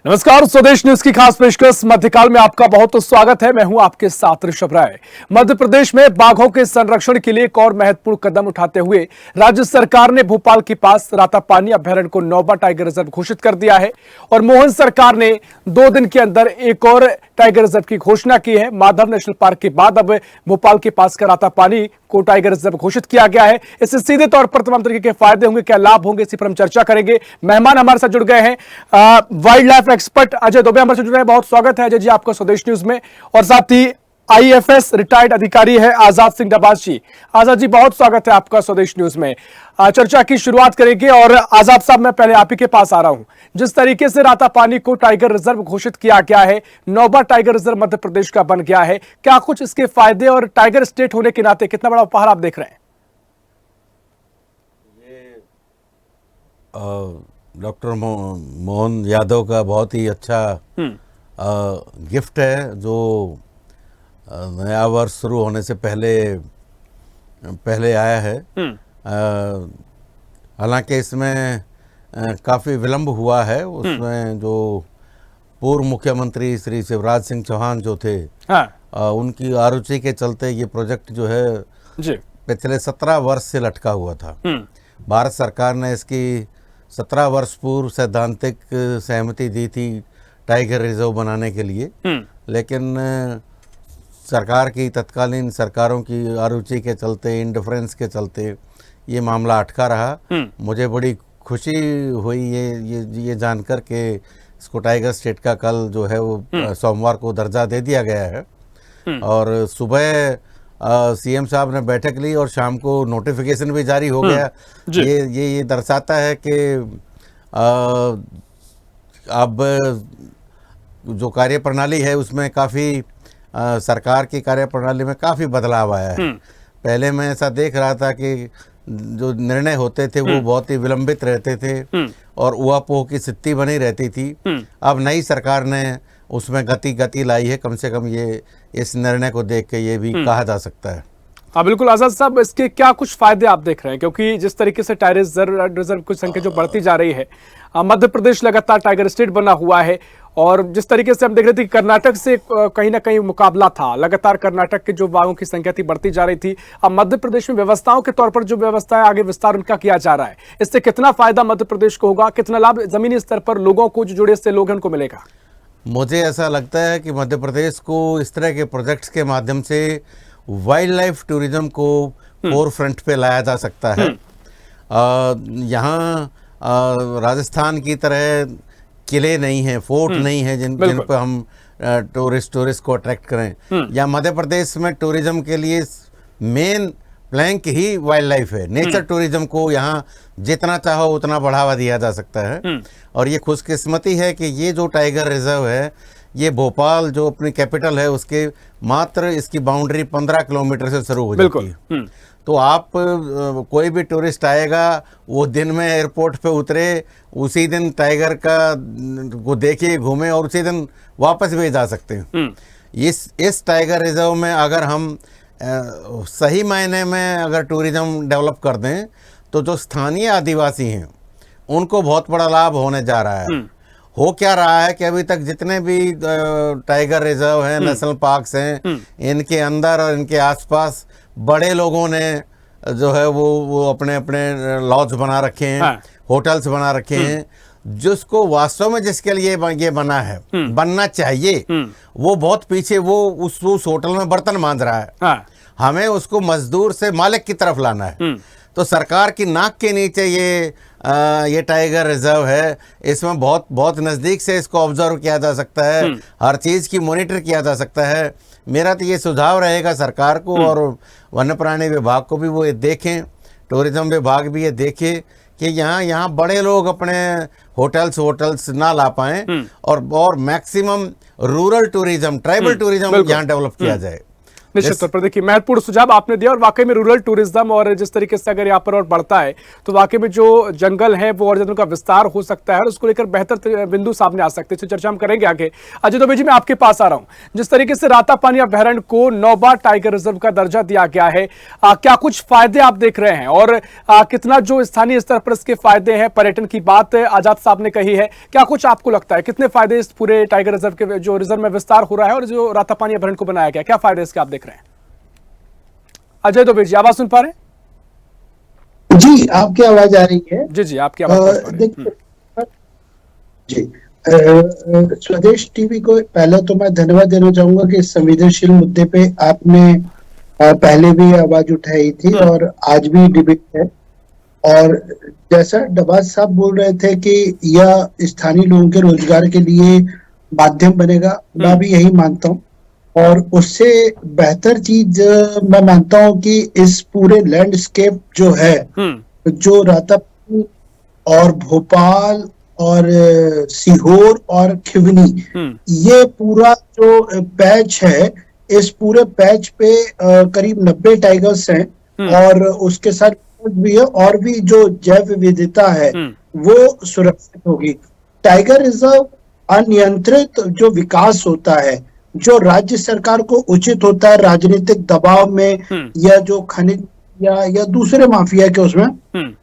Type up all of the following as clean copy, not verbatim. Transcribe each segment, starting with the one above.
नमस्कार, स्वदेश न्यूज की खास पेशकश मध्यकाल में आपका बहुत स्वागत है। मैं हूं आपके साथ ऋषभ राय। मध्य प्रदेश में बाघों के संरक्षण के लिए एक और महत्वपूर्ण कदम उठाते हुए राज्य सरकार ने भोपाल के पास रातापानी अभयारण्य को नौबा टाइगर रिजर्व घोषित कर दिया है और मोहन सरकार ने 2 दिन के अंदर एक और टाइगर रिजर्व की घोषणा की है। माधव नेशनल पार्क के बाद अब भोपाल के पास का रातापानी को टाइगर रिजर्व घोषित किया गया है। इससे सीधे तौर पर तमाम तरीके के फायदे होंगे, क्या लाभ होंगे, इसी पर हम चर्चा करेंगे। मेहमान हमारे साथ जुड़ गए हैं wild life expert Ajay Dubey हमारे साथ जुड़ रहे हैं। बहुत स्वागत है अजय जी आपका स्वदेश न्यूज में। और साथ ही आईएफएस रिटायर्ड अधिकारी है आजाद सिंह डबास जी। आजाद जी बहुत स्वागत है आपका स्वदेश न्यूज में। चर्चा की शुरुआत करेंगे और आजाद साहब मैं पहले आप ही के पास आ रहा हूं। जिस तरीके से रातापानी को टाइगर रिजर्व घोषित किया गया है, नौबा टाइगर रिजर्व मध्य प्रदेश का बन गया है, क्या कुछ इसके फायदे और टाइगर स्टेट होने के नाते कितना बड़ा उपहार आप देख रहे हैं? डॉक्टर मोहन यादव का बहुत ही अच्छा गिफ्ट है जो नया वर्ष शुरू होने से पहले आया है। हालांकि इसमें काफ़ी विलंब हुआ है। उसमें जो पूर्व मुख्यमंत्री श्री शिवराज सिंह चौहान जो थे, उनकी आरुचि के चलते ये प्रोजेक्ट जो है जी पिछले 17 वर्ष से लटका हुआ था। भारत सरकार ने इसकी 17 वर्ष पूर्व सैद्धांतिक सहमति दी थी टाइगर रिजर्व बनाने के लिए, लेकिन सरकार की तत्कालीन सरकारों की आरुचि के चलते, इंडिफरेंस के चलते ये मामला अटका रहा। मुझे बड़ी खुशी हुई ये जानकर के इसको टाइगर स्टेट का कल जो है वो सोमवार को दर्जा दे दिया गया है। और सुबह सीएम साहब ने बैठक ली और शाम को नोटिफिकेशन भी जारी हो गया। ये दर्शाता है कि अब जो कार्यप्रणाली है उसमें काफ़ी सरकार की कार्यप्रणाली में काफ़ी बदलाव आया है। पहले मैं ऐसा देख रहा था कि जो निर्णय होते थे वो बहुत ही विलंबित रहते थे और ऊहापोह की स्थिति बनी रहती थी। अब नई सरकार ने उसमें गति लाई है। कम से कम ये इस निर्णय को देख के ये भी कहा जा सकता है। हाँ बिल्कुल आजाद साहब, इसके क्या कुछ फायदे आप देख रहे हैं? क्योंकि जिस तरीके से टाइगर रिजर्व की संख्या जो बढ़ती जा रही है, मध्य प्रदेश लगातार टाइगर स्टेट बना हुआ है और जिस तरीके से हम देख रहे थे कि कर्नाटक से कहीं ना कहीं मुकाबला था, लगातार कर्नाटक के जो बाघों की संख्या थी बढ़ती जा रही थी। अब मध्य प्रदेश में व्यवस्थाओं के तौर पर जो व्यवस्था है आगे विस्तार उनका किया जा रहा है, इससे कितना फायदा मध्य प्रदेश को होगा, कितना लाभ जमीनी स्तर पर लोगों को जो जुड़े इससे लोग हैं उनको मिलेगा? मुझे ऐसा लगता है कि मध्य प्रदेश को इस तरह के प्रोजेक्ट्स के माध्यम से वाइल्ड लाइफ टूरिज्म को फोर फ्रंट पे लाया जा सकता है। यहाँ राजस्थान की तरह किले नहीं हैं, फोर्ट नहीं है जिन पे हम टूरिस्ट को अट्रैक्ट करें। या मध्य प्रदेश में टूरिज्म के लिए मेन प्लैंक ही वाइल्ड लाइफ है। नेचर टूरिज्म को यहाँ जितना चाहो उतना बढ़ावा दिया जा सकता है। और ये खुशकिस्मती है कि ये जो टाइगर रिजर्व है ये भोपाल जो अपनी कैपिटल है उसके मात्र इसकी बाउंड्री 15 किलोमीटर से शुरू हो जाती है। तो आप कोई भी टूरिस्ट आएगा वो दिन में एयरपोर्ट पे उतरे, उसी दिन टाइगर का को देखे, घूमे और उसी दिन वापस भी जा सकते हैं। इस टाइगर रिजर्व में अगर हम सही मायने में अगर टूरिज्म डेवलप कर दें तो जो स्थानीय आदिवासी हैं उनको बहुत बड़ा लाभ होने जा रहा है। हो क्या रहा है कि अभी तक जितने भी टाइगर रिजर्व हैं, नेशनल पार्क्स हैं, इनके अंदर और इनके आसपास बड़े लोगों ने जो है वो अपने लॉज बना रखे हैं, होटल्स बना रखे हैं, जिसको वास्तव में जिसके लिए ये बना है, बनना चाहिए, वो बहुत पीछे वो उस होटल में बर्तन मांज रहा है। हमें उसको मजदूर से मालिक की तरफ लाना है। तो सरकार की नाक के नीचे ये टाइगर रिजर्व है। इसमें बहुत नज़दीक से इसको ऑब्जर्व किया जा सकता है, हर चीज़ की मॉनिटर किया जा सकता है। मेरा तो ये सुझाव रहेगा सरकार को और वन्य प्राणी विभाग को भी, वो ये देखें, टूरिज्म विभाग भी ये देखे कि यहाँ बड़े लोग अपने होटल्स ना ला पाएँ और maximum rural tourism, tribal tourism यहाँ डेवलप किया जाए। निश्चित तौर पर देखिए महत्वपूर्ण सुझाव आपने दिया और वाकई में रूरल टूरिज्म और जिस तरीके से अगर यहाँ पर और बढ़ता है तो वाकई में जो जंगल है वो और ज्यादा उनका विस्तार हो सकता है और उसको लेकर बेहतर बिंदु सामने आ सकते हैं। इस चर्चा हम करेंगे आगे। अजय दुबे जी, मैं आपके पास आ रहा हूँ। जिस तरीके से रातापानी अभयारण्य को 9 बार टाइगर रिजर्व का दर्जा दिया गया है, क्या कुछ फायदे आप देख रहे हैं और कितना जो स्थानीय स्तर पर इसके फायदे हैं? पर्यटन की बात आजाद साहब ने कही है, क्या कुछ आपको लगता है कितने फायदे इस पूरे टाइगर रिजर्व के जो रिजर्व में विस्तार हो रहा है और जो रातापानी अभयारण्य को बनाया गया, क्या फायदे इसके आप देख रहे हैं? अजय दुबे जी, आवाज सुन पा रहे हैं? जी, आपकी आवाज आ रही है? जी जी, आपकी आवाज देखिए जी, स्वदेश टीवी को पहले तो मैं धन्यवाद देना चाहूंगा कि इस संवेदनशील मुद्दे पे आपने पहले भी आवाज उठाई थी और आज भी डिबेट है। और जैसा डबाज साहब बोल रहे थे कि यह स्थानीय लोगों के रोजगार के लिए माध्यम बनेगा, मैं भी यही मानता हूँ। और उससे बेहतर चीज मैं मानता हूँ कि इस पूरे लैंडस्केप जो है, जो रातापानी और भोपाल और सीहोर और खिवनी, ये पूरा जो पैच है, इस पूरे पैच पे करीब 90 टाइगर्स हैं और उसके साथ भी है और भी जो जैव विविधता है वो सुरक्षित होगी। टाइगर रिजर्व अनियंत्रित जो विकास होता है, जो राज्य सरकार को उचित होता है राजनीतिक दबाव में या जो खनिज या दूसरे माफिया के उसमें,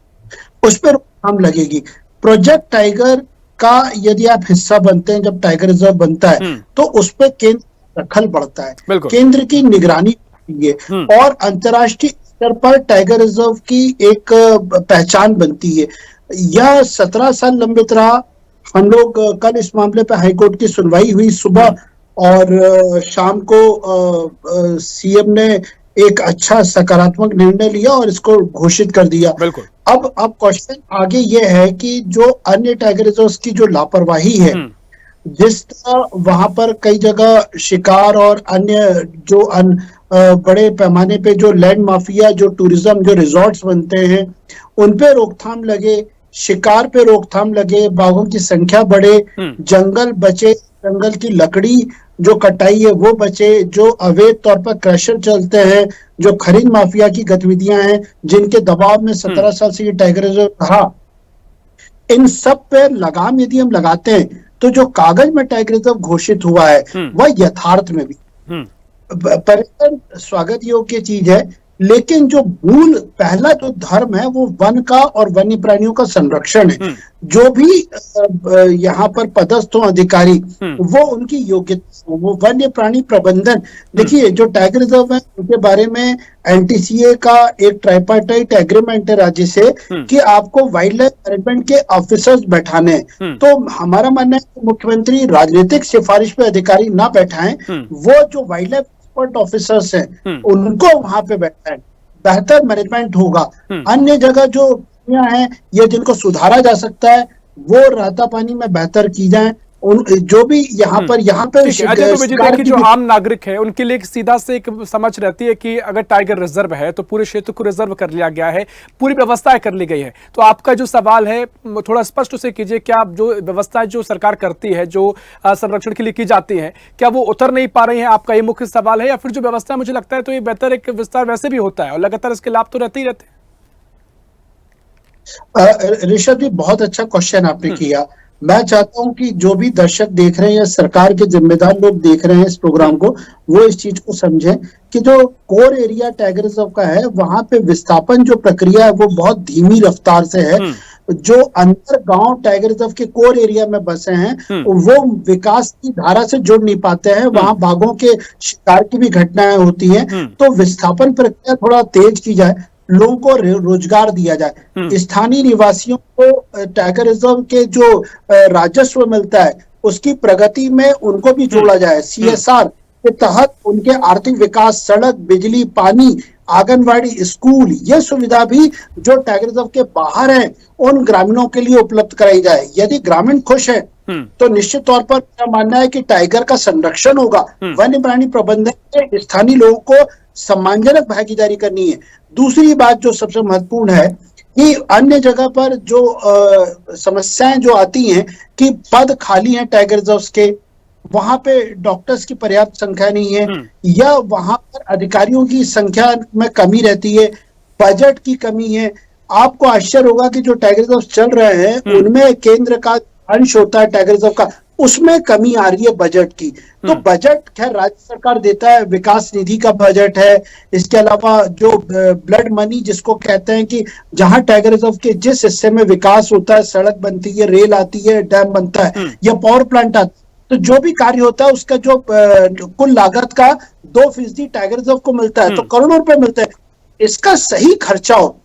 उस पर रोकथाम लगेगी। प्रोजेक्ट टाइगर का यदि आप हिस्सा बनते हैं, जब टाइगर रिजर्व बनता है तो उस पर केंद्र दखल बढ़ता है, केंद्र की निगरानी होती है और अंतर्राष्ट्रीय स्तर पर टाइगर रिजर्व की एक पहचान बनती है। यह 17 साल लंबित रहा। हम लोग कल इस मामले पर हाईकोर्ट की सुनवाई हुई सुबह और शाम को सीएम ने एक अच्छा सकारात्मक निर्णय लिया और इसको घोषित कर दिया। अब क्वेश्चन आगे ये है कि जो अन्य टाइगर रिजर्व्स की जो लापरवाही है, जिस तरह वहां पर कई जगह शिकार और अन्य जो बड़े पैमाने पे जो लैंड माफिया, जो टूरिज्म, जो रिजॉर्ट्स बनते हैं, उन पे रोकथाम लगे, शिकार पे रोकथाम लगे, बाघों की संख्या बढ़े, जंगल बचे, जंगल की लकड़ी जो कटाई है वो बचे, जो अवैध तौर पर क्रशर चलते हैं, जो खनिज माफिया की गतिविधियां हैं, जिनके दबाव में 17 साल से ये टाइगर रिजर्व रहा, इन सब पे लगाम यदि हम लगाते हैं तो जो कागज में टाइगर रिजर्व घोषित हुआ है वह यथार्थ में भी पर्यटन स्वागत योग्य चीज है, लेकिन जो मूल पहला जो धर्म है वो वन का और वन्य प्राणियों का संरक्षण है। जो भी यहाँ पर पदस्थ हो अधिकारी, वो उनकी योग्यता, वो वन्य प्राणी प्रबंधन। देखिए, जो टाइगर रिजर्व है उनके बारे में एनटीसीए का एक ट्राइपार्टाइट एग्रीमेंट है राज्य से कि आपको वाइल्ड लाइफ मैनेजमेंट के ऑफिसर्स बैठाने हैं। तो हमारा मानना है कि मुख्यमंत्री राजनीतिक सिफारिश पे अधिकारी ना बैठाएं, वो जो वाइल्ड लाइफ ऑफिसर्स हैं उनको वहां पे बैठा है, बेहतर मैनेजमेंट होगा। अन्य जगह जो हैं ये जिनको सुधारा जा सकता है वो रातापानी में बेहतर की जाए। जो भी यहाँ पे देखिए, जो आम नागरिक है उनके लिए सीधा से एक समझ रहती है कि अगर टाइगर रिजर्व है तो पूरे क्षेत्र को रिजर्व कर लिया गया है, पूरी व्यवस्थाएं कर ली गई है। तो आपका जो सवाल है थोड़ा स्पष्ट से कीजिए, क्या जो व्यवस्थाएं जो सरकार करती है, जो संरक्षण के लिए की जाती है, क्या वो उतर नहीं पा रही है? आपका ये मुख्य सवाल है, या फिर जो व्यवस्था मुझे लगता है तो ये बेहतर एक विस्तार वैसे भी होता है और लगातार इसके लाभ तो रहते ही रहते हैं। ऋषभ जी, बहुत अच्छा क्वेश्चन आपने किया। मैं चाहता हूं कि जो भी दर्शक देख रहे हैं या सरकार के जिम्मेदार लोग देख रहे हैं इस प्रोग्राम को, वो इस चीज को समझें कि जो कोर एरिया टाइगर रिजर्व का है वहां पे विस्थापन जो प्रक्रिया है वो बहुत धीमी रफ्तार से है। जो अंतर गांव टाइगर रिजर्व के कोर एरिया में बसे हैं वो विकास की धारा से जुड़ नहीं पाते हैं, वहां बाघों के शिकार की भी घटनाएं होती हैं। तो विस्थापन प्रक्रिया थोड़ा तेज की जाए, लोगों को रोजगार दिया जाए, स्थानीय निवासियों को टाइगर रिजर्व के जो राजस्व मिलता है उसकी प्रगति में उनको भी जोड़ा जाए। सीएसआर के तहत उनके आर्थिक विकास, सड़क, बिजली, पानी, आंगनवाड़ी, स्कूल, ये सुविधा भी जो टाइगर रिजर्व के बाहर है उन ग्रामीणों के लिए उपलब्ध कराई जाए। यदि ग्रामीण खुश है तो निश्चित तौर पर मेरा मानना है कि टाइगर का संरक्षण होगा। वन्य प्राणी प्रबंधन में स्थानीय लोगों को सम्मानजनक भागीदारी करनी है। दूसरी बात जो सबसे महत्वपूर्ण है कि अन्य जगह पर जो समस्याएं जो आती हैं कि पद खाली हैं टाइगर रिजर्व्स के, वहां पे डॉक्टर्स की पर्याप्त संख्या नहीं है, या वहां पर अधिकारियों की संख्या में कमी रहती है, बजट की कमी है। आपको आश्चर्य होगा कि जो टाइगर रिजर्व चल रहे हैं उनमें केंद्र का अंश होता है टाइगर रिजर्व का, उसमें कमी आ रही है बजट की। तो बजट खैर राज्य सरकार देता है, विकास निधि का बजट है। इसके अलावा जो ब्लड मनी जिसको कहते हैं कि जहां टाइगर रिजर्व के जिस हिस्से में विकास होता है, सड़क बनती है, रेल आती है, डैम बनता है या पावर प्लांट आता है, तो जो भी कार्य होता है उसका जो कुल लागत का 2% टाइगर रिजर्व को मिलता है, तो करोड़ों रुपए मिलते हैं। इसका सही खर्चा हो,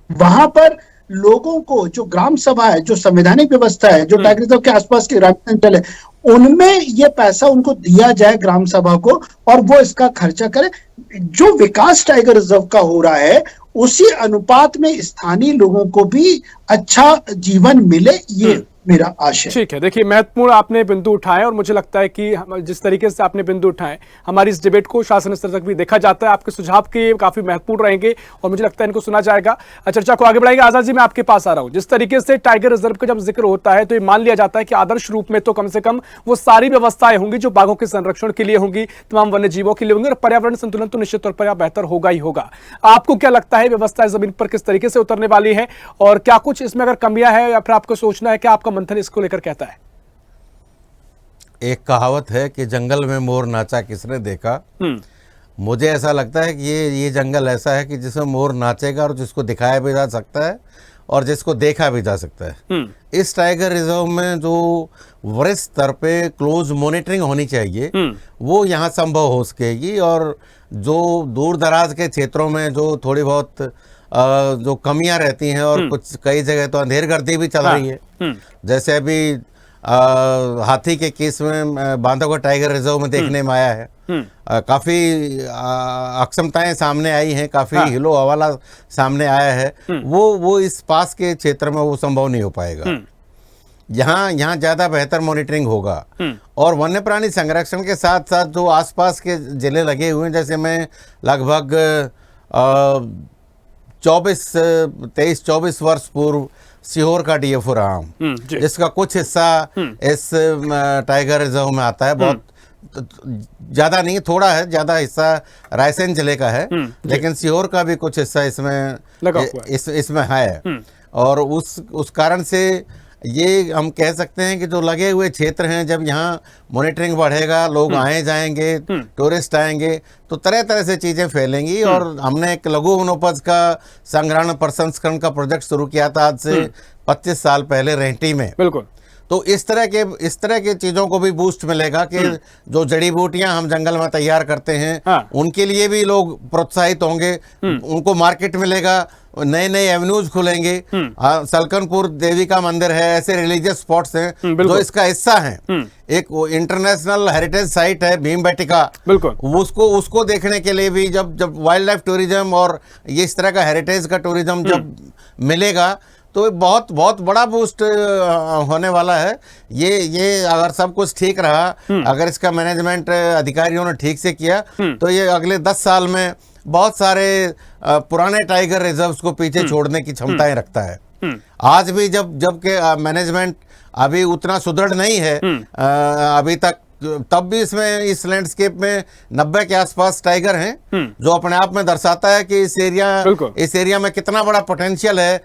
वहां पर लोगों को, जो ग्राम सभा है, जो संवैधानिक व्यवस्था है, जो टाइगर रिजर्व के आसपास के ग्रामीण अंचल है, उनमें ये पैसा उनको दिया जाए ग्राम सभा को, और वो इसका खर्चा करे। जो विकास टाइगर रिजर्व का हो रहा है उसी अनुपात में स्थानीय लोगों को भी अच्छा जीवन मिले, ये मेरा आशय। ठीक है, देखिए महत्वपूर्ण आपने बिंदु उठाए और मुझे लगता है कि जिस तरीके से आपने बिंदु उठाए, हमारी इस डिबेट को शासन स्तर तक भी देखा जाता है। आपके सुझाव के काफी महत्वपूर्ण रहेंगे और मुझे लगता है इनको सुना जाएगा। चर्चा को आगे बढ़ाएंगे। आजाद जी, मैं आपके पास आ रहा हूं। जिस तरीके से टाइगर रिजर्व का जब जिक्र होता है तो ये मान लिया जाता है कि आदर्श रूप में तो कम से कम वो सारी व्यवस्थाएं होंगी जो बाघों के संरक्षण के लिए होंगी, तमाम वन्य जीवों के लिए होंगी, और पर्यावरण संतुलन तो निश्चित तौर पर बेहतर होगा ही होगा। आपको क्या लगता है व्यवस्थाएं जमीन पर किस तरीके से उतरने वाली है, और क्या कुछ इसमें अगर कमियां है या फिर आपको सोचना है, क्या आपका मंथन इसको लेकर कहता है? एक कहावत है कि जंगल में मोर नाचा किसने देखा। मुझे ऐसा लगता है कि ये जंगल ऐसा है कि जिसमें मोर नाचेगा और जिसको दिखाया भी जा सकता है और जिसको देखा भी जा सकता है। इस टाइगर रिजर्व में जो वरिष्ठ स्तर पे क्लोज मॉनिटरिंग होनी चाहिए वो यहाँ संभव हो सकेगी, और जो दूर दराज के क्षेत्रों में जो थोड़ी बहुत जो कमियां रहती हैं, और कुछ कई जगह तो अंधेरगर्दी भी चल रही है। जैसे अभी हाथी के केस में बांधवगढ़ टाइगर रिजर्व में देखने में आया है, काफी अक्षमताएं सामने आई हैं, काफी हिलो हवाला सामने आया है। वो इस पास के क्षेत्र में वो संभव नहीं हो पाएगा। यहाँ ज्यादा बेहतर मॉनिटरिंग होगा, और वन्य प्राणी संरक्षण के साथ साथ जो आसपास के जिले लगे हुए हैं, जैसे मैं लगभग 23-24 वर्ष पूर्व सीहोर का डीएफओ रहा हूँ, जिसका कुछ हिस्सा इस टाइगर रिजर्व में आता है। बहुत ज्यादा नहीं, थोड़ा है, ज्यादा हिस्सा रायसेन जिले का है, लेकिन सीहोर का भी कुछ हिस्सा इसमें है। और उस कारण से ये हम कह सकते हैं कि जो लगे हुए क्षेत्र हैं, जब यहाँ मॉनिटरिंग बढ़ेगा, लोग आए जाएंगे, टूरिस्ट आएंगे, तो तरह तरह से चीज़ें फैलेंगी। और हमने एक लघु वनोपज का संग्रहण प्रसंस्करण का प्रोजेक्ट शुरू किया था आज से 25 साल पहले रेहटी में। बिल्कुल। तो इस तरह के चीज़ों को भी बूस्ट मिलेगा कि जो जड़ी बूटियां हम जंगल में तैयार करते हैं, उनके लिए भी लोग प्रोत्साहित होंगे, उनको मार्केट मिलेगा, नए नए एवेन्यूज खुलेंगे। सलकनपुर देवी का मंदिर है, ऐसे रिलीजियस स्पॉट्स हैं जो इसका हिस्सा हैं। एक इंटरनेशनल हेरिटेज साइट है भीमबेटका, बिल्कुल, उसको देखने के लिए भी जब वाइल्ड लाइफ टूरिज्म और ये इस तरह का हेरिटेज का टूरिज्म जब मिलेगा तो बहुत बहुत बड़ा बूस्ट होने वाला है। ये अगर सब कुछ ठीक रहा, अगर इसका मैनेजमेंट अधिकारियों ने ठीक से किया, तो ये अगले 10 साल में बहुत सारे पुराने टाइगर रिजर्व्स को पीछे छोड़ने की क्षमताएं रखता है। आज भी जब के मैनेजमेंट अभी उतना सुदृढ़ नहीं है अभी तक, तब भी इसमें इस लैंडस्केप में 90 के आसपास टाइगर हैं, जो अपने आप में दर्शाता है कि इस एरिया में कितना बड़ा पोटेंशियल है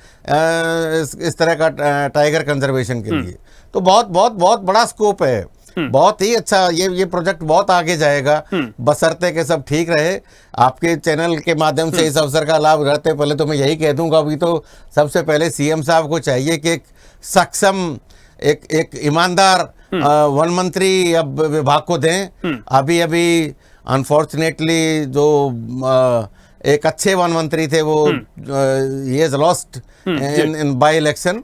इस तरह का टाइगर कंजर्वेशन के लिए। तो बहुत बड़ा स्कोप है, बहुत ही अच्छा। ये प्रोजेक्ट बहुत आगे जाएगा, बशर्ते के सब ठीक रहे। आपके चैनल के माध्यम से इस अवसर का लाभ उठाते पहले तो मैं यही कह दूंगा, अभी तो सबसे पहले सीएम साहब को चाहिए कि एक सक्षम, एक ईमानदार वन मंत्री अब विभाग को दें। अभी अनफॉर्चुनेटली जो एक अच्छे वन मंत्री थे वो he has lost in by election,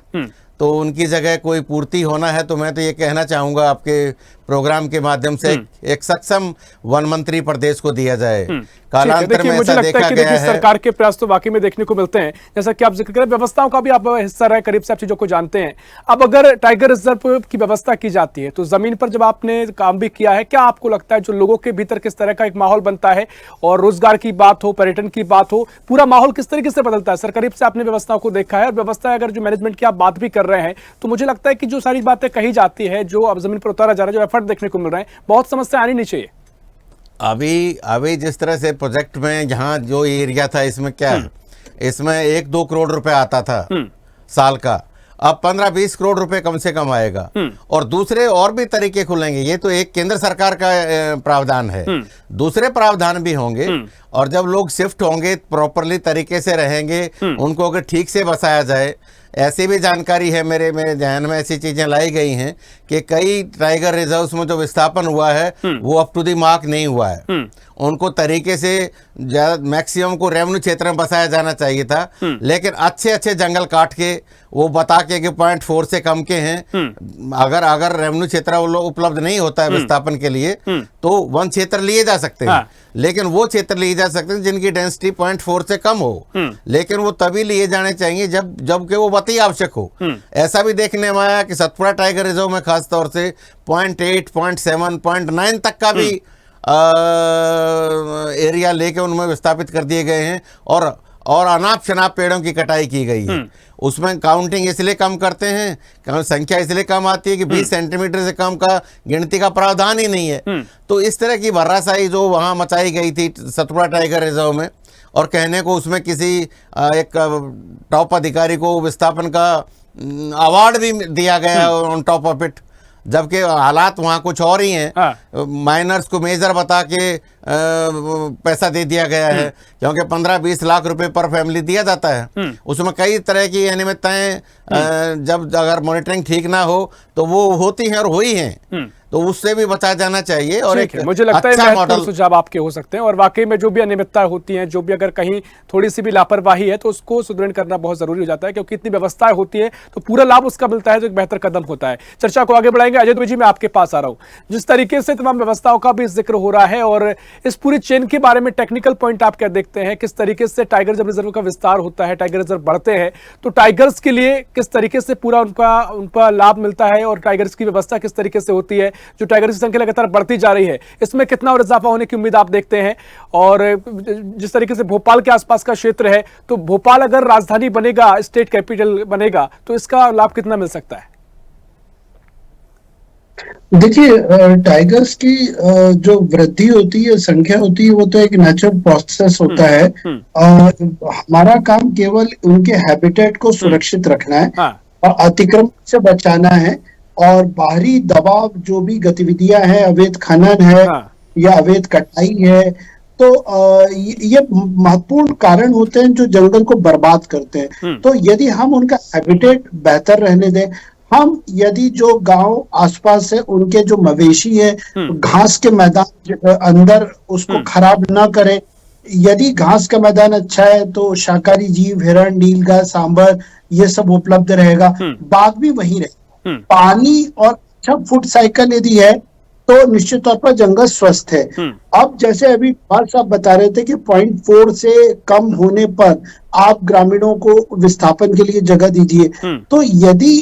तो उनकी जगह कोई पूर्ति होना है तो मैं तो ये कहना चाहूँगा आपके प्रोग्राम के माध्यम से एक सक्षम वन मंत्री प्रदेश को दिया जाए, कालांतर देखिए, में मुझे ऐसा लगता देखा है कि गया देखिए है। सरकार के प्रयास तो वाकई में देखने को मिलते हैं, जैसा कि आप जिक्र करें, व्यवस्थाओं का भी आप हिस्सा रहे, करीब से आप चीजों को जानते हैं। अब अगर टाइगर रिजर्व की व्यवस्था की जाती है तो जमीन पर जब आपने काम भी किया है, क्या आपको लगता है जो लोगों के भीतर किस तरह का एक माहौल बनता है, और रोजगार की बात हो, पर्यटन की बात हो, पूरा माहौल किस तरीके से बदलता है? सर, करीब से आपने व्यवस्थाओं को देखा है, और व्यवस्था अगर जो मैनेजमेंट की आप बात भी कर रहे हैं, तो मुझे लगता है कि जो सारी बातें कही जाती है, जो अब जमीन पर उतारा जा रहा है, जो एफर्ट देखने को मिल रहे हैं, बहुत समस्या आनी नहीं चाहिए। अभी जिस तरह से प्रोजेक्ट में जहाँ जो एरिया था, इसमें क्या है, इसमें 1-2 करोड़ रुपए आता था साल का, अब 15-20 करोड़ रुपए कम से कम आएगा। और दूसरे और भी तरीके खुलेंगे। ये तो एक केंद्र सरकार का प्रावधान है, दूसरे प्रावधान भी होंगे। और जब लोग शिफ्ट होंगे, प्रॉपरली तरीके से रहेंगे, उनको अगर ठीक से बसाया जाए। ऐसी भी जानकारी है, मेरे ध्यान में ऐसी चीज़ें लाई गई हैं कि कई टाइगर रिजर्व्स में जो विस्थापन हुआ है वो अप टू द मार्क नहीं हुआ है। उनको तरीके से मैक्सिमम को रेवेन्यू क्षेत्र में बसाया जाना चाहिए था, लेकिन अच्छे जंगल काट के वो बता के कि 0.4 से कम के हैं, अगर रेवेन्यू क्षेत्र उपलब्ध नहीं होता है विस्थापन के लिए, तो वन क्षेत्र लिए जा सकते हैं। लेकिन वो क्षेत्र लिए जा सकते हैं जिनकी डेंसिटी 0.4 से कम हो, लेकिन वो तभी लिए जाने चाहिए जबकि वो अति आवश्यक हो। ऐसा भी देखने में आया कि सतपुड़ा टाइगर रिजर्व में खास तौर से 0.8, 0.7, 0.9 तक का भी एरिया लेके उनमें विस्थापित कर दिए गए हैं, और अनाप शनाप पेड़ों की कटाई की गई है। उसमें काउंटिंग इसलिए कम करते हैं, संख्या इसलिए कम आती है कि 20 सेंटीमीटर से कम का गिनती का प्रावधान ही नहीं है। तो इस तरह की भर्रासाई जो वहाँ मचाई गई थी सतपुड़ा टाइगर रिजर्व में, और कहने को उसमें किसी एक टॉप अधिकारी को विस्थापन का अवार्ड भी दिया गया ऑन टॉप ऑफ इट, जबकि हालात वहाँ कुछ और ही हैं। माइनर्स को मेजर बता के पैसा दे दिया गया है, क्योंकि 15-20 लाख रुपए पर फैमिली दिया जाता है। उसमें कई तरह की अनियमितताएं जब अगर मॉनिटरिंग ठीक ना हो तो वो होती हैं और हुई हैं, तो उससे भी बचा जाना चाहिए। और एक मुझे लगता अच्छा है मॉडल सुझाव आपके हो सकते हैं, और वाकई में जो भी अनियमितता होती हैं, जो भी अगर कहीं थोड़ी सी भी लापरवाही है, तो उसको सुदृढ़ करना बहुत जरूरी हो जाता है, क्योंकि इतनी व्यवस्थाएं होती है तो पूरा लाभ उसका मिलता है, जो एक बेहतर कदम होता है। चर्चा को आगे बढ़ाएंगे। अजय दुबे जी, मैं आपके पास आ रहा हूं। जिस तरीके से तमाम व्यवस्थाओं का भी जिक्र हो रहा है, और इस पूरी चेन के बारे में टेक्निकल पॉइंट आप क्या देखते हैं? किस तरीके से टाइगर जब रिजर्व का विस्तार होता है, टाइगर रिजर्व बढ़ते हैं, तो टाइगर्स के लिए किस तरीके से पूरा उनका लाभ मिलता है, और टाइगर्स की व्यवस्था किस तरीके से होती है? जो टाइगर्स की संख्या लगातार बढ़ती जा रही है, इसमें कितना और इजाफा होने की उम्मीद आप देखते हैं? और जिस तरीके से भोपाल के आसपास का क्षेत्र है, तो भोपाल अगर राजधानी बनेगा, स्टेट कैपिटल बनेगा, तो इसका लाभ कितना मिल सकता है? देखिए, टाइगर्स की जो वृद्धि होती है, संख्या होती है, वो तो एक नेचुरल प्रोसेस होता है। हमारा काम केवल उनके हैबिटेट को सुरक्षित रखना है और अतिक्रमण से बचाना है, और बाहरी दबाव जो भी गतिविधियां हैं, अवैध खनन है या अवैध कटाई है, तो ये महत्वपूर्ण कारण होते हैं जो जंगल को बर्बाद करते हैं। तो यदि हम उनका हैबिटेट बेहतर रहने दें, हम यदि जो गांव आसपास है उनके जो मवेशी है, घास के मैदान अंदर उसको खराब ना करें। यदि घास का मैदान अच्छा है तो शाकाहारी जीव, हिरण, नीलगाय, सांबर, ये सब उपलब्ध रहेगा। बाघ भी वही रहेगा। पानी और अच्छा फूड साइकिल यदि है तो निश्चित तौर पर जंगल स्वस्थ है। अब जैसे अभी पाल साहब बता रहे थे कि 0.4 से कम होने पर आप ग्रामीणों को विस्थापन के लिए जगह दीजिए, तो यदि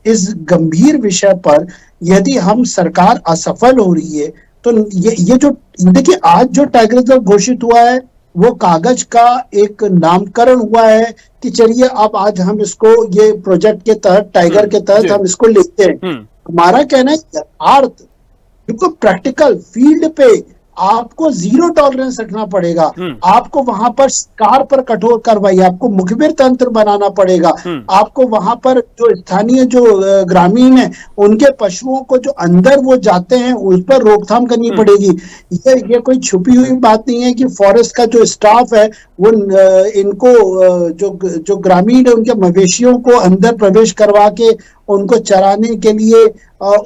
इस गंभीर विषय पर यदि हम सरकार असफल हो रही है, तो ये जो देखिए, आज जो टाइगर रिजर्व घोषित हुआ है वो कागज का एक नामकरण हुआ है कि चलिए अब आज हम इसको ये प्रोजेक्ट के तहत, टाइगर के तहत हम इसको लेते हैं। हमारा कहना है यथार्थ, बिल्कुल प्रैक्टिकल फील्ड पे आपको 0 टॉलरेंस रखना पड़ेगा। आपको वहां पर शिकार पर कठोर कार्रवाई, आपको मुखबिर तंत्र बनाना पड़ेगा। आपको वहां पर जो स्थानीय जो ग्रामीण है, उनके पशुओं को जो अंदर वो जाते हैं उस पर रोकथाम करनी पड़ेगी। ये कोई छुपी हुई बात नहीं है कि फॉरेस्ट का जो स्टाफ है वो इनको जो ग्रामीण है उनके मवेशियों को अंदर प्रवेश करवा के उनको चराने के लिए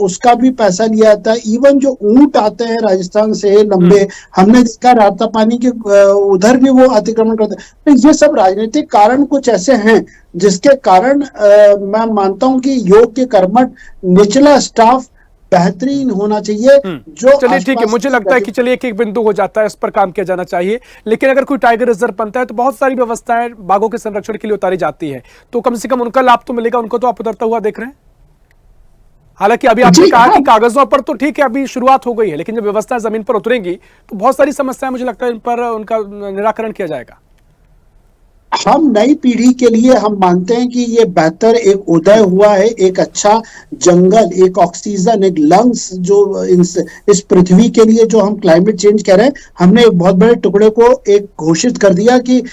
उसका भी पैसा लिया जाता है। इवन जो ऊंट आते हैं राजस्थान से लंबे, हमने देखा राता पानी के उधर भी वो अतिक्रमण करते हैं। तो ये सब राजनीतिक कारण कुछ ऐसे हैं जिसके कारण मैं मानता हूं कि योग्य कर्मठ निचला स्टाफ बेहतरीन होना चाहिए। जो चलिए ठीक है, आसपास मुझे की लगता है कि चलिए एक एक बिंदु हो जाता है, इस पर काम किया जाना चाहिए। लेकिन अगर कोई टाइगर रिजर्व बनता है तो बहुत सारी व्यवस्थाएं बाघों के संरक्षण के लिए उतारी जाती है, तो कम से कम उनका लाभ तो मिलेगा, उनको तो आप उतरता हुआ देख रहे हैं। हालांकि अभी आपने जी कहा हाँ, कि कागजों पर तो ठीक है, अभी शुरुआत हो गई है, लेकिन जब व्यवस्थाएं जमीन पर उतरेंगी तो बहुत सारी समस्याएं, मुझे लगता है इन पर उनका निराकरण किया जाएगा। हम नई पीढ़ी के लिए हम मानते हैं कि ये बेहतर एक उदय हुआ है, एक अच्छा जंगल, एक ऑक्सीजन, एक लंग्स जो इस पृथ्वी के लिए जो हम क्लाइमेट चेंज कह रहे हैं, हमने एक बहुत बड़े टुकड़े को एक घोषित कर दिया कि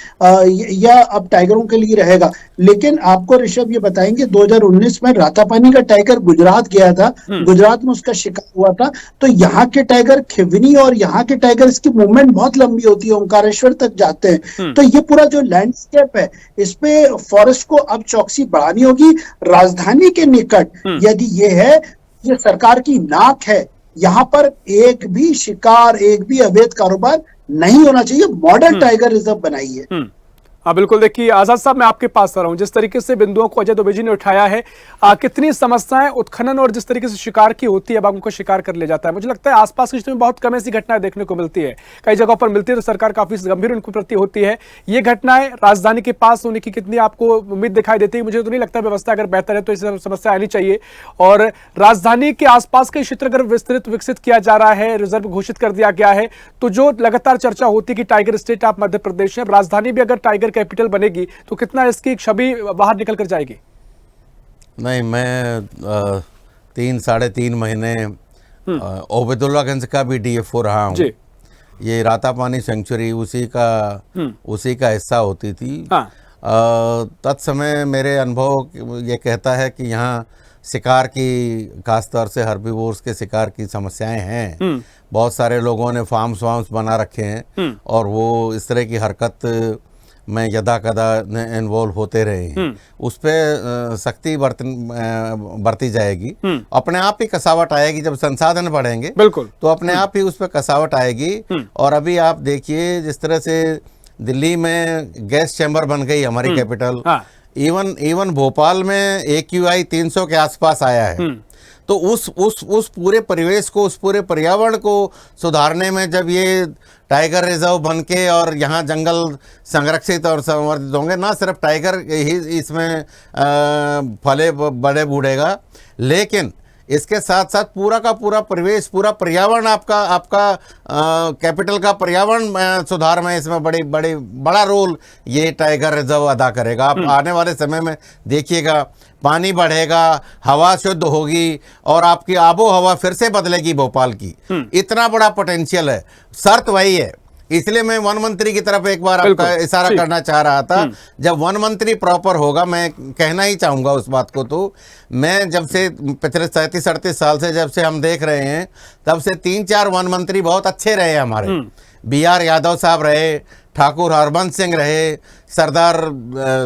यह अब टाइगरों के लिए रहेगा। लेकिन आपको ऋषभ ये बताएंगे 2019 में रातापानी का टाइगर गुजरात गया था, गुजरात में उसका शिकार हुआ था। तो यहाँ के टाइगर खिवनी और यहाँ के टाइगर, इसकी मूवमेंट बहुत लंबी होती है, ओंकारेश्वर तक जाते हैं। तो ये पूरा जो लैंडस्केप है, इस पे फॉरेस्ट को अब चौकसी बढ़ानी होगी। राजधानी के निकट यदि ये है, ये सरकार की नाक है, यहाँ पर एक भी शिकार, एक भी अवैध कारोबार नहीं होना चाहिए। मॉडल टाइगर रिजर्व बनाइए। हाँ बिल्कुल, देखिए आजाद साहब, मैं आपके पास आ रहा हूं। जिस तरीके से बिंदुओं को अजय दुबे जी ने उठाया है, कितनी समस्याएं उत्खनन और जिस तरीके से शिकार की होती है, बाघों को शिकार कर ले जाता है, मुझे लगता है आसपास के क्षेत्र में बहुत कम ऐसी घटनाएं देखने को मिलती है। कई जगहों पर मिलती है तो सरकार काफी गंभीर उनके प्रति होती है। ये घटनाएं राजधानी के पास होने की कितनी आपको उम्मीद दिखाई देती है? मुझे तो नहीं लगता, व्यवस्था अगर बेहतर है तो इस समस्या आनी चाहिए। और राजधानी के आसपास के क्षेत्र अगर विकसित किया जा रहा है, रिजर्व घोषित कर दिया गया है, तो जो लगातार चर्चा होती है कि tiger state of Madhya Pradesh है, राजधानी भी अगर टाइगर कैपिटल बनेगी तो कितना इसकी छवि बाहर निकल कर जाएगी? नहीं, मैं 3-3.5 महीने ओबेदुल्लागंज का भी DFO रहा हूँ। ये रातापानी सेंचुरी उसी का हिस्सा होती थी। हाँ। तत्समय मेरे अनुभव ये कहता है कि यहाँ शिकार की, खासतौर से हर्बीवोर्स के शिकार की समस्याएं हैं। बहुत सारे लोगों ने फार्म्स बना रखे हैं और वो इस तरह की हरकत में यदा कदा इन्वॉल्व होते रहे हैं। उस पर सख्ती बरती जाएगी। अपने आप ही कसावट आएगी जब संसाधन बढ़ेंगे, बिल्कुल, तो अपने आप ही उस पर कसावट आएगी। और अभी आप देखिए जिस तरह से दिल्ली में गैस चैम्बर बन गई हमारी कैपिटल, इवन भोपाल में AQI 300 के आसपास आया है। तो उस पूरे परिवेश को, उस पूरे पर्यावरण को सुधारने में जब ये टाइगर रिजर्व बनके और यहाँ जंगल संरक्षित और संवर्धित होंगे, ना सिर्फ टाइगर ही इसमें फले बड़े बूढ़ेगा, लेकिन इसके साथ साथ पूरा का पूरा परिवेश, पूरा पर्यावरण आपका कैपिटल का पर्यावरण सुधार में इसमें बड़ा रोल ये टाइगर रिजर्व अदा करेगा। आप आने वाले समय में देखिएगा, पानी बढ़ेगा, हवा शुद्ध होगी और आपकी आबो हवा फिर से बदलेगी भोपाल की। इतना बड़ा पोटेंशियल है। शर्त वही है, इसलिए मैं वन मंत्री की तरफ एक बार आपका इशारा करना चाह रहा था। जब वन मंत्री प्रॉपर होगा, मैं कहना ही चाहूँगा उस बात को, तो मैं जब से पिछले 37-38 साल से जब से हम देख रहे हैं, तब से 3-4 वन मंत्री बहुत अच्छे रहे हमारे। BR यादव साहब रहे, ठाकुर हरबंस सिंह रहे, सरदार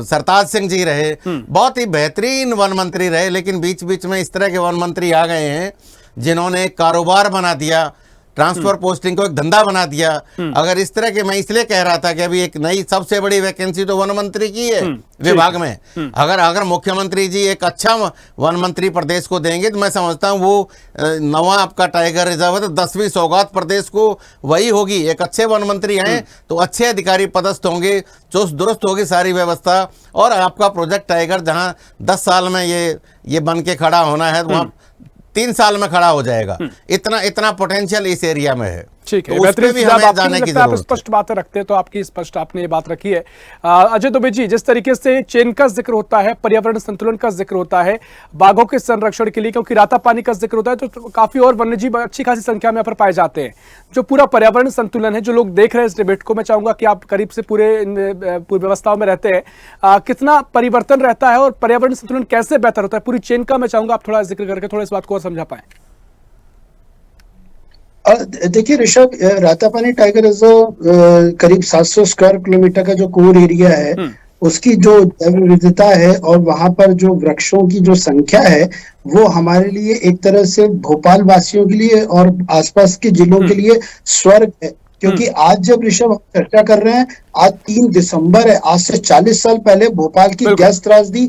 सरताज सिंह जी रहे, बहुत ही बेहतरीन वन मंत्री रहे। लेकिन बीच बीच में इस तरह के वन मंत्री आ गए हैं जिन्होंने एक कारोबार बना दिया, ट्रांसफर पोस्टिंग को एक धंधा बना दिया। अगर इस तरह के, मैं इसलिए कह रहा था कि अभी एक नई सबसे बड़ी वैकेंसी तो वन मंत्री की है विभाग में। अगर मुख्यमंत्री जी एक अच्छा वन मंत्री प्रदेश को देंगे तो मैं समझता हूँ वो नवा आपका टाइगर रिजर्व है तो 10वीं सौगात प्रदेश को वही होगी। एक अच्छे वन मंत्री आए तो अच्छे अधिकारी पदस्थ होंगे, चुस्त दुरुस्त होगी सारी व्यवस्था, और आपका प्रोजेक्ट टाइगर जहाँ 10 साल में ये बन के खड़ा होना है, वहाँ 3 साल में खड़ा हो जाएगा। इतना पोटेंशियल इस एरिया में है। ठीक है, तो उस पे भी हमें जाने की जरूरत है। आप स्पष्ट बातें रखते हैं तो आपकी स्पष्ट आपने ये बात रखी है। अजय दुबे जी, जिस तरीके से चेन का जिक्र होता है, पर्यावरण संतुलन का जिक्र होता है, बाघों के संरक्षण के लिए, क्योंकि रातापानी का जिक्र होता है तो काफी और वन्यजीव अच्छी खासी संख्या में यहाँ पर पाए जाते हैं। जो पूरा पर्यावरण संतुलन है, जो लोग देख रहे हैं इस डिबेट को, मैं चाहूंगा कि आप करीब से पूरी व्यवस्थाओं में रहते हैं, कितना परिवर्तन रहता है और पर्यावरण संतुलन कैसे बेहतर होता है पूरी चेन का, मैं चाहूंगा आप थोड़ा जिक्र करके थोड़ा इस बात को और समझा पाए। देखिए ऋषभ, रातापानी टाइगर रिजर्व करीब 700 स्क्वायर किलोमीटर का जो कोर एरिया है, उसकी जो जैव विविधता है और वहां पर जो वृक्षों की जो संख्या है, वो हमारे लिए एक तरह से भोपाल वासियों के लिए और आसपास के जिलों के लिए स्वर्ग है। क्योंकि आज जब ऋषभ हम चर्चा कर रहे हैं, आज 3 दिसंबर है, आज से 40 साल पहले भोपाल की गैस त्रासदी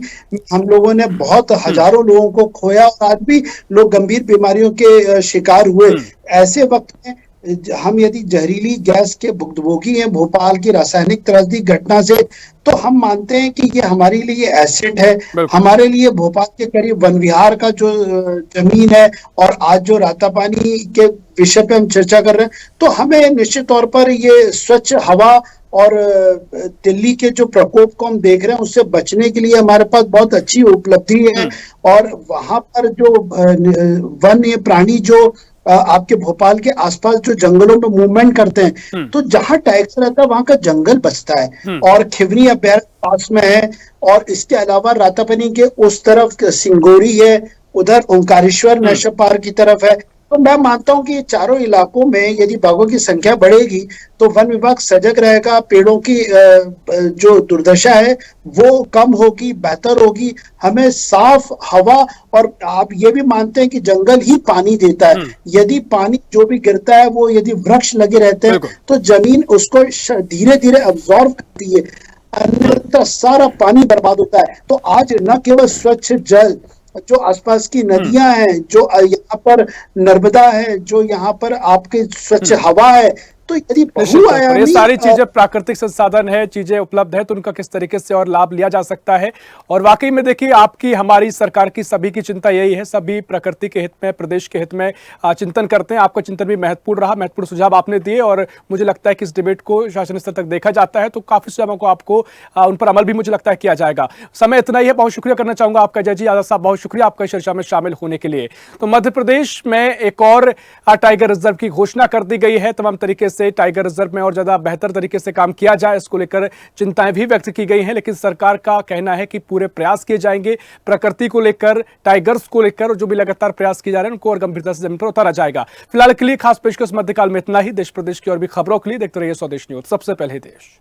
हम लोगों ने बहुत हजारों लोगों को खोया और आज भी लोग गंभीर बीमारियों के शिकार हुए। ऐसे वक्त में हम यदि जहरीली गैस के भुक्तभोगी हैं भोपाल की रासायनिक त्रासदी घटना से, तो हम मानते हैं कि ये हमारे लिए एसेट है, हमारे लिए भोपाल के करीब वन विहार का जो जमीन है और आज जो रातापानी के विषय पे हम चर्चा कर रहे हैं, तो हमें निश्चित तौर पर ये स्वच्छ हवा और दिल्ली के जो प्रकोप को हम देख रहे हैं उससे बचने के लिए हमारे पास बहुत अच्छी उपलब्धि है। और वहां पर जो वन्य प्राणी जो आपके भोपाल के आसपास जो जंगलों में मूवमेंट करते हैं, तो जहां टाइगर रहता है वहां का जंगल बचता है और खिवनी अभयारण्य पास में है। और इसके अलावा रातापनी के उस तरफ सिंगोरी है, उधर ओंकारेश्वर नेशनल पार्क की तरफ है। तो मैं मानता हूं कि चारों इलाकों में यदि बाघों की संख्या बढ़ेगी तो वन विभाग सजग रहेगा, पेड़ों की जो दुर्दशा है वो कम होगी, बेहतर होगी। हमें साफ हवा, और आप ये भी मानते हैं कि जंगल ही पानी देता है। यदि पानी जो भी गिरता है वो यदि वृक्ष लगे रहते हैं तो जमीन उसको धीरे धीरे अब्जॉर्व करती है, अन्यथा सारा पानी बर्बाद होता है। तो आज न केवल स्वच्छ जल, जो आसपास की नदियां हैं, जो यहाँ पर नर्मदा है, जो यहाँ पर आपके स्वच्छ हवा है, तो यदि ये सारी चीजें प्राकृतिक संसाधन है, चीजें उपलब्ध है, तो उनका किस तरीके से और लाभ लिया जा सकता है। और वाकई में देखिए, आपकी हमारी सरकार की सभी की चिंता यही है, सभी प्रकृति के हित में, प्रदेश के हित में चिंतन करते हैं। आपका चिंतन भी महत्वपूर्ण रहा, महत्वपूर्ण सुझाव आपने दिए और मुझे लगता है कि इस डिबेट को शासन स्तर तक देखा जाता है तो काफी सुझावों को आपको उन पर अमल भी मुझे लगता है किया जाएगा। समय इतना ही है, बहुत शुक्रिया करना चाहूंगा आपका जय जी यादव साहब, बहुत शुक्रिया आपका चर्चा में शामिल होने के लिए। तो मध्य प्रदेश में एक और टाइगर रिजर्व की घोषणा कर दी गई है। तमाम तरीके से टाइगर रिजर्व में और ज्यादा बेहतर तरीके से काम किया जाए, इसको लेकर चिंताएं भी व्यक्त की गई हैं, लेकिन सरकार का कहना है कि पूरे प्रयास किए जाएंगे प्रकृति को लेकर, टाइगर्स को लेकर जो भी लगातार प्रयास किए जा रहे हैं उनको और गंभीरता से जमीन पर उतारा जाएगा। फिलहाल के लिए खास पेशकश मध्यकाल में इतना ही। देश प्रदेश की और भी खबरों के लिए देखते रहिए स्वदेश न्यूज, सबसे पहले देश।